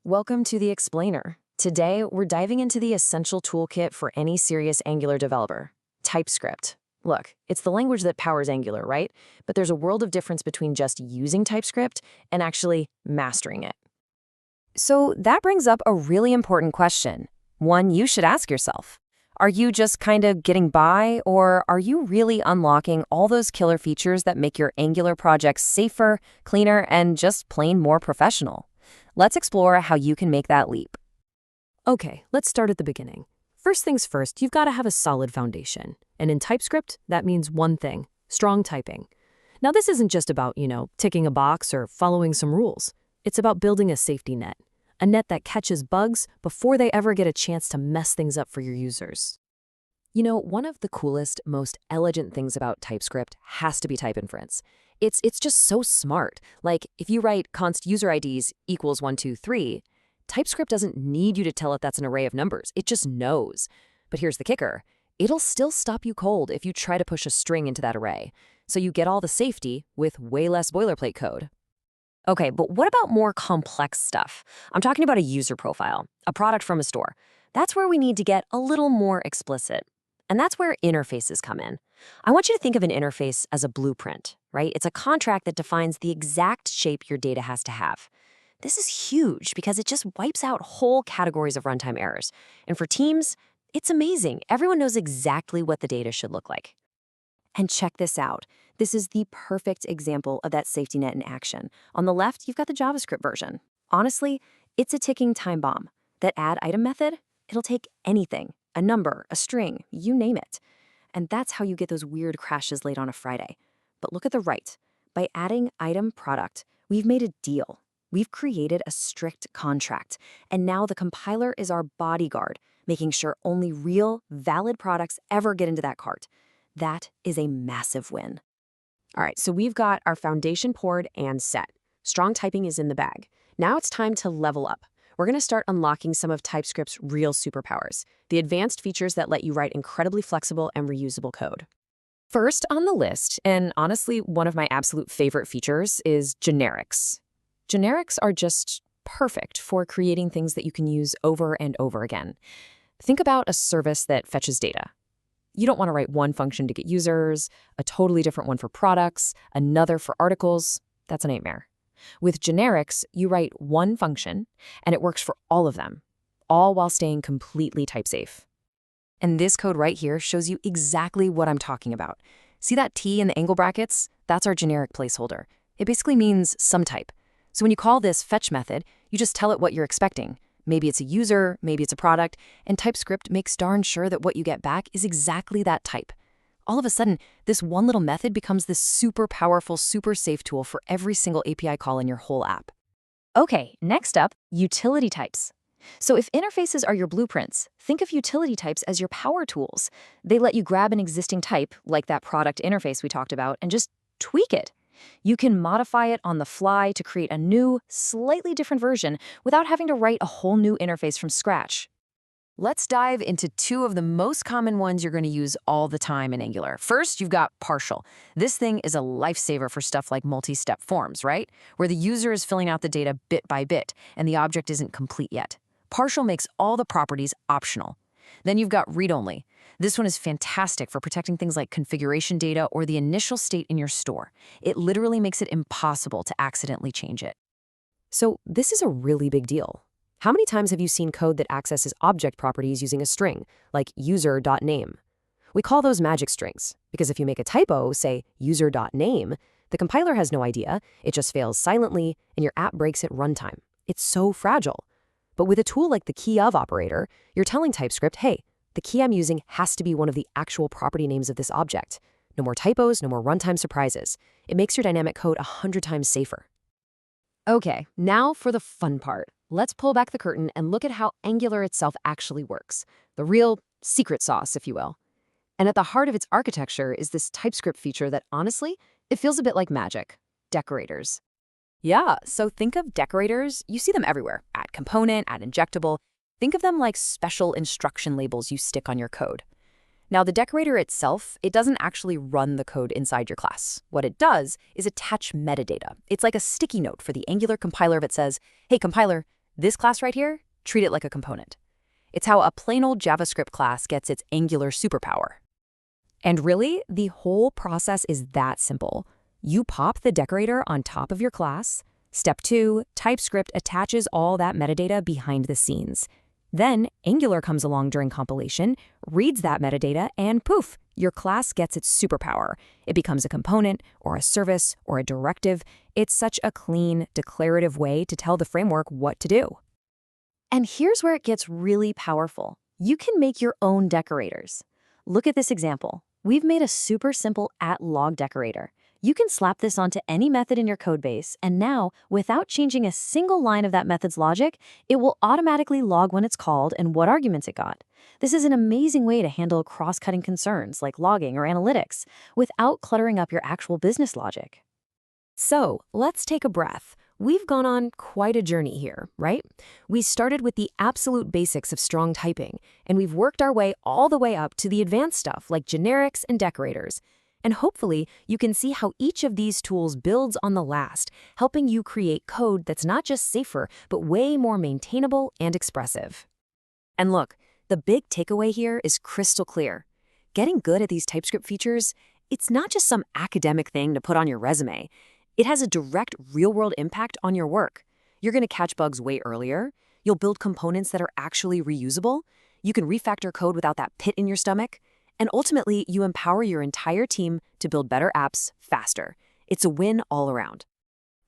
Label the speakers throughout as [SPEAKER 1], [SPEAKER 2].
[SPEAKER 1] Welcome to the Explainer. Today, we're diving into the essential toolkit for any serious Angular developer, TypeScript. Look, it's the language that powers Angular, right? But there's a world of difference between just using TypeScript and actually mastering it.
[SPEAKER 2] So that brings up a really important question, one you should ask yourself. Are you just kind of getting by, or are you really unlocking all those killer features that make your Angular projects safer, cleaner, and just plain more professional? Let's explore how you can make that leap.
[SPEAKER 3] Okay, let's start at the beginning. First things first, you've got to have a solid foundation. And in TypeScript, that means one thing: strong typing. Now, this isn't just about, ticking a box or following some rules. It's about building a safety net. A net that catches bugs before they ever get a chance to mess things up for your users.
[SPEAKER 2] One of the coolest, most elegant things about TypeScript has to be type inference. It's just so smart. Like, if you write const user IDs equals 123, TypeScript doesn't need you to tell it that's an array of numbers. It just knows. But here's the kicker. It'll still stop you cold if you try to push a string into that array. So you get all the safety with way less boilerplate code. Okay, but what about more complex stuff? I'm talking about a user profile, a product from a store. That's where we need to get a little more explicit. And that's where interfaces come in. I want you to think of an interface as a blueprint, right? It's a contract that defines the exact shape your data has to have. This is huge because it just wipes out whole categories of runtime errors. And for teams, it's amazing. Everyone knows exactly what the data should look like. And check this out. This is the perfect example of that safety net in action. On the left, you've got the JavaScript version. Honestly, it's a ticking time bomb. That add item method, it'll take anything, a number, a string, you name it. And that's how you get those weird crashes late on a Friday. But look at the right. By adding item product, we've made a deal. We've created a strict contract. And now the compiler is our bodyguard, making sure only real, valid products ever get into that cart. That is a massive win.
[SPEAKER 3] All right, so we've got our foundation poured and set. Strong typing is in the bag. Now it's time to level up. We're going to start unlocking some of TypeScript's real superpowers, the advanced features that let you write incredibly flexible and reusable code.
[SPEAKER 2] First on the list, and honestly one of my absolute favorite features, is generics. Generics are just perfect for creating things that you can use over and over again. Think about a service that fetches data. You don't want to write one function to get users, a totally different one for products, another for articles. That's a nightmare. With generics, you write one function, and it works for all of them, all while staying completely type-safe. And this code right here shows you exactly what I'm talking about. See that T in the angle brackets? That's our generic placeholder. It basically means some type. So when you call this fetch method, you just tell it what you're expecting. Maybe it's a user, maybe it's a product, and TypeScript makes darn sure that what you get back is exactly that type. All of a sudden, this one little method becomes this super powerful, super safe tool for every single API call in your whole app.
[SPEAKER 1] Okay, next up, utility types. So if interfaces are your blueprints, think of utility types as your power tools. They let you grab an existing type, like that product interface we talked about, and just tweak it. You can modify it on the fly to create a new, slightly different version without having to write a whole new interface from scratch. Let's dive into two of the most common ones you're going to use all the time in Angular. First, you've got partial. This thing is a lifesaver for stuff like multi-step forms, right? Where the user is filling out the data bit by bit, and the object isn't complete yet. Partial makes all the properties optional. Then you've got read-only. This one is fantastic for protecting things like configuration data or the initial state in your store. It literally makes it impossible to accidentally change it.
[SPEAKER 3] So this is a really big deal. How many times have you seen code that accesses object properties using a string, like user.name? We call those magic strings, because if you make a typo, say user.name, the compiler has no idea, it just fails silently, and your app breaks at runtime. It's so fragile. But with a tool like the keyOf operator, you're telling TypeScript, hey, the key I'm using has to be one of the actual property names of this object. No more typos, no more runtime surprises. It makes your dynamic code 100 times safer.
[SPEAKER 1] Okay, now for the fun part. Let's pull back the curtain and look at how Angular itself actually works. The real secret sauce, if you will. And at the heart of its architecture is this TypeScript feature that, honestly, it feels a bit like magic: decorators.
[SPEAKER 2] Yeah, so think of decorators. You see them everywhere. Add component, add injectable. Think of them like special instruction labels you stick on your code. Now, the decorator itself, it doesn't actually run the code inside your class. What it does is attach metadata. It's like a sticky note for the Angular compiler that says, hey, compiler, This class right here, treat it like a component. It's how a plain old JavaScript class gets its Angular superpower.
[SPEAKER 1] And really, the whole process is that simple. You pop the decorator on top of your class. Step 2, TypeScript attaches all that metadata behind the scenes. Then Angular comes along during compilation, reads that metadata, and poof, your class gets its superpower. It becomes a component, or a service, or a directive. It's such a clean, declarative way to tell the framework what to do. And here's where it gets really powerful. You can make your own decorators. Look at this example. We've made a super simple @log decorator. You can slap this onto any method in your codebase, and now, without changing a single line of that method's logic, it will automatically log when it's called and what arguments it got. This is an amazing way to handle cross-cutting concerns like logging or analytics without cluttering up your actual business logic.
[SPEAKER 3] So, let's take a breath. We've gone on quite a journey here, right? We started with the absolute basics of strong typing, and we've worked our way all the way up to the advanced stuff like generics and decorators. And hopefully, you can see how each of these tools builds on the last, helping you create code that's not just safer, but way more maintainable and expressive. And look, the big takeaway here is crystal clear. Getting good at these TypeScript features, it's not just some academic thing to put on your resume. It has a direct real-world impact on your work. You're going to catch bugs way earlier. You'll build components that are actually reusable. You can refactor code without that pit in your stomach. And ultimately, you empower your entire team to build better apps faster. It's a win all around.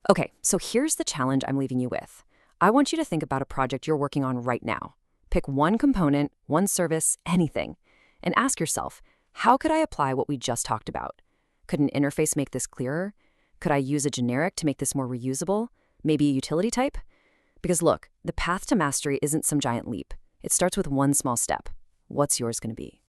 [SPEAKER 3] Okay, so here's the challenge I'm leaving you with. I want you to think about a project you're working on right now. Pick one component, one service, anything, and ask yourself, how could I apply what we just talked about? Could an interface make this clearer? Could I use a generic to make this more reusable? Maybe a utility type? Because look, the path to mastery isn't some giant leap. It starts with one small step. What's yours going to be?